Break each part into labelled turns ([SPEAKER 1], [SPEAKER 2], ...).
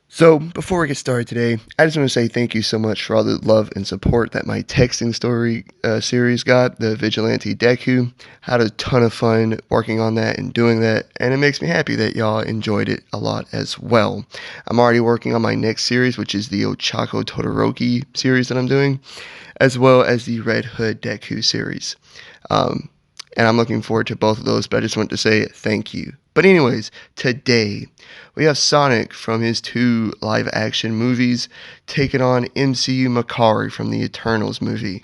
[SPEAKER 1] So, before we get started today, I just want to say thank you so much for all the love and support that my texting story series got, the Vigilante Deku. Had a ton of fun working on that and doing that, and it makes me happy that y'all enjoyed it a lot as well. I'm already working on my next series, which is the Ochako Todoroki series that I'm doing, as well as the Red Hood Deku series. Um, and I'm looking forward to both of those, but I just want to say thank you. But anyways, today we have Sonic from his two live action movies taking on MCU Makkari from the Eternals movie.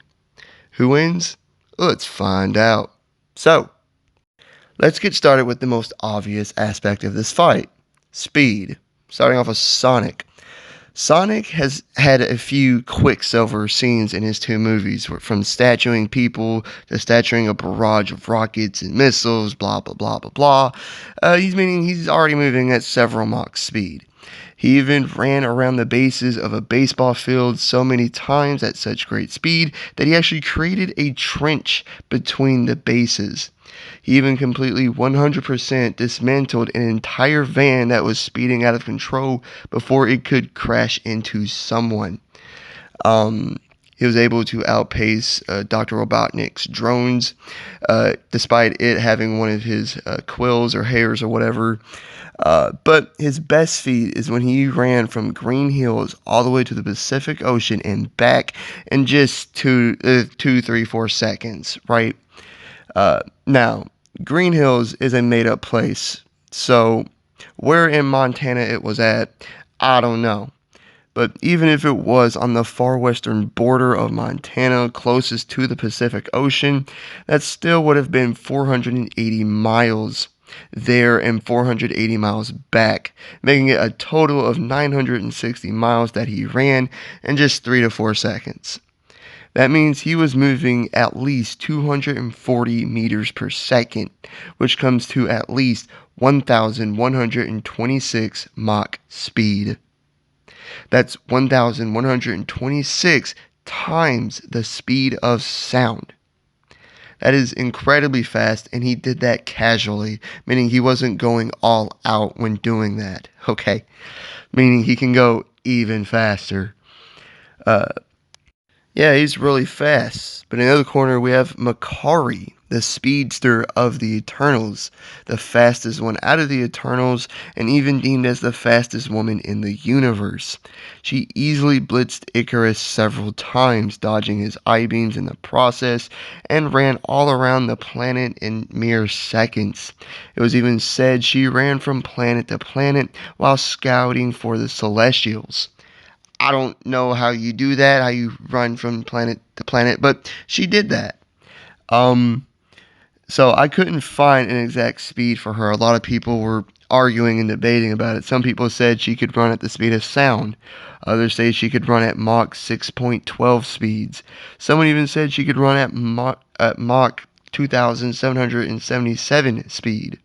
[SPEAKER 1] Who wins? Let's find out. So, let's get started with the most obvious aspect of this fight: speed. Starting off with Sonic. Sonic has had a few quicksilver scenes in his two movies, from statuing people to statuing a barrage of rockets and missiles, blah blah blah blah blah. He's already moving at several Mach speed. He even ran around the bases of a baseball field so many times at such great speed that he actually created a trench between the bases. He even completely 100% dismantled an entire van that was speeding out of control before it could crash into someone. He was able to outpace Dr. Robotnik's drones, despite it having one of his quills or hairs or whatever. But his best feat is when he ran from Green Hills all the way to the Pacific Ocean and back in just 4 seconds, right? Now, Green Hills is a made up place, so where in Montana it was at, I don't know. But even if it was on the far western border of Montana, closest to the Pacific Ocean, that still would have been 480 miles there and 480 miles back, making it a total of 960 miles that he ran in just 3 to 4 seconds. That means he was moving at least 240 meters per second, which comes to at least 1,126 Mach speed. That's 1,126 times the speed of sound. That is incredibly fast, and he did that casually, meaning he wasn't going all out when doing that, okay? Meaning he can go even faster. Uh, Yeah, he's really fast. But in the other corner, we have Makkari, the speedster of the Eternals, the fastest one out of the Eternals, and even deemed as the fastest woman in the universe. She easily blitzed Icarus several times, dodging his I-beams in the process, and ran all around the planet in mere seconds. It was even said she ran from planet to planet while scouting for the Celestials. I don't know how you do that, how you run from planet to planet, but she did that. Um, so I couldn't find an exact speed for her. A lot of people were arguing and debating about it. Some people said she could run at the speed of sound. Others say she could run at Mach 6.12 speeds. Someone even said she could run at Mach 2,777 speed.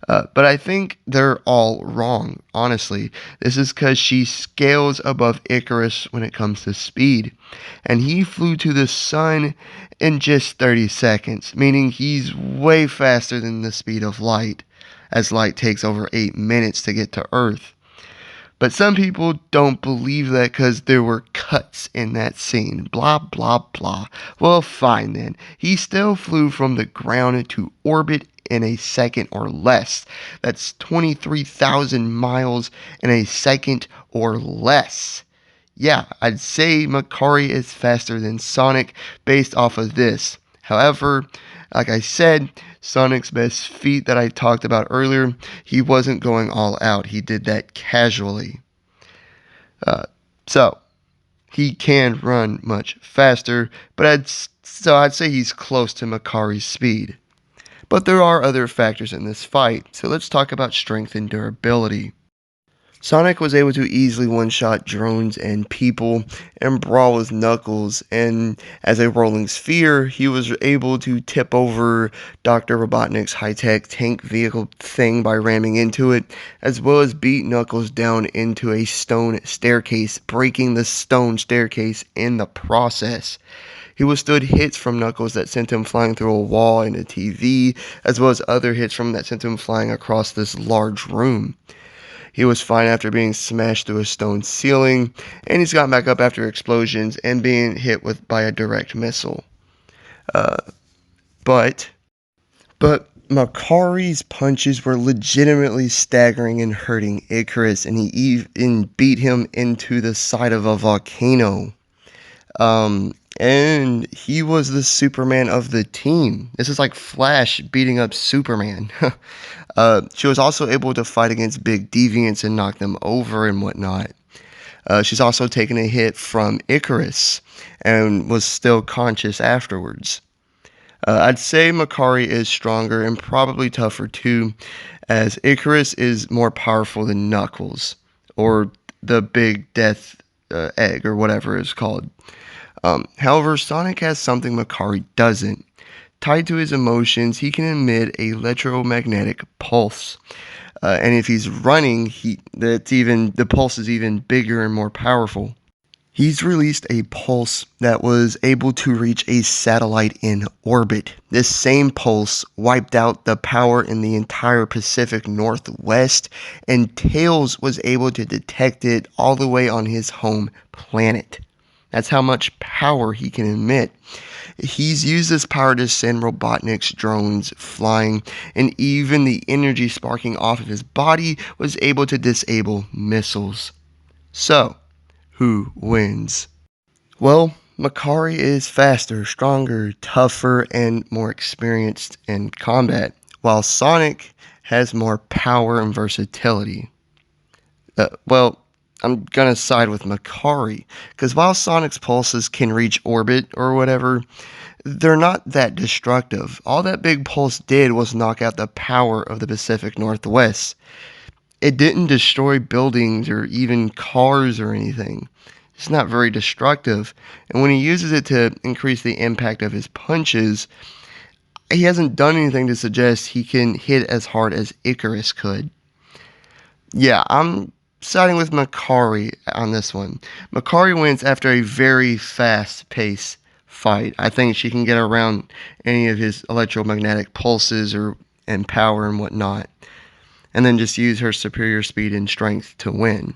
[SPEAKER 1] But I think they're all wrong, honestly. This is because she scales above Icarus when it comes to speed. And he flew to the sun in just 30 seconds, meaning he's way faster than the speed of light, as light takes over 8 minutes to get to Earth. But some people don't believe that because there were cuts in that scene. Blah, blah, blah. Well, fine then. He still flew from the ground to orbit in a second or less. That's 23,000 miles in a second or less. Yeah, I'd say Makkari is faster than Sonic based off of this. However, like I said, Sonic's best feat that I talked about earlier, he wasn't going all out. He did that casually. Uh, so he can run much faster, but I'd say he's close to Makkari's speed. But there are other factors in this fight, so let's talk about strength and durability. Sonic was able to easily one-shot drones and people and brawl with Knuckles, and as a rolling sphere, he was able to tip over Dr. Robotnik's high-tech tank vehicle thing by ramming into it, as well as beat Knuckles down into a stone staircase, breaking the stone staircase in the process. He withstood hits from Knuckles that sent him flying through a wall and a TV, as well as other hits from that sent him flying across this large room. He was fine after being smashed through a stone ceiling, and he's gotten back up after explosions and being hit by a direct missile. Uh, but Makkari's punches were legitimately staggering and hurting Icarus, and he even beat him into the side of a volcano. And he was the Superman of the team. This is like Flash beating up Superman. She was also able to fight against big deviants and knock them over and whatnot. She's also taken a hit from Icarus and was still conscious afterwards. I'd say Makkari is stronger and probably tougher too, as Icarus is more powerful than Knuckles, or the Big Death Egg, or whatever it's called. However, Sonic has something Makkari doesn't. Tied to his emotions, he can emit a electromagnetic pulse. And if he's running, the pulse is even bigger and more powerful. He's released a pulse that was able to reach a satellite in orbit. This same pulse wiped out the power in the entire Pacific Northwest, and Tails was able to detect it all the way on his home planet. That's how much power he can emit. He's used this power to send Robotnik's drones flying, and even the energy sparking off of his body was able to disable missiles. So, who wins? Well, Makkari is faster, stronger, tougher, and more experienced in combat, while Sonic has more power and versatility. I'm gonna side with Makkari, because while Sonic's pulses can reach orbit or whatever, they're not that destructive. All that big pulse did was knock out the power of the Pacific Northwest. It didn't destroy buildings or even cars or anything. It's not very destructive. And when he uses it to increase the impact of his punches, he hasn't done anything to suggest he can hit as hard as Icarus could. Yeah, I'm siding with Makkari on this one. Makkari wins after a very fast-paced fight. I think she can get around any of his electromagnetic pulses and power and whatnot, and then just use her superior speed and strength to win.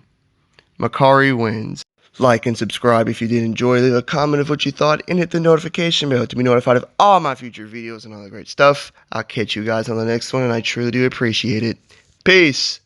[SPEAKER 1] Makkari wins. Like and subscribe if you did enjoy. Leave a comment of what you thought and hit the notification bell to be notified of all my future videos and all that great stuff. I'll catch you guys on the next one, and I truly do appreciate it. Peace!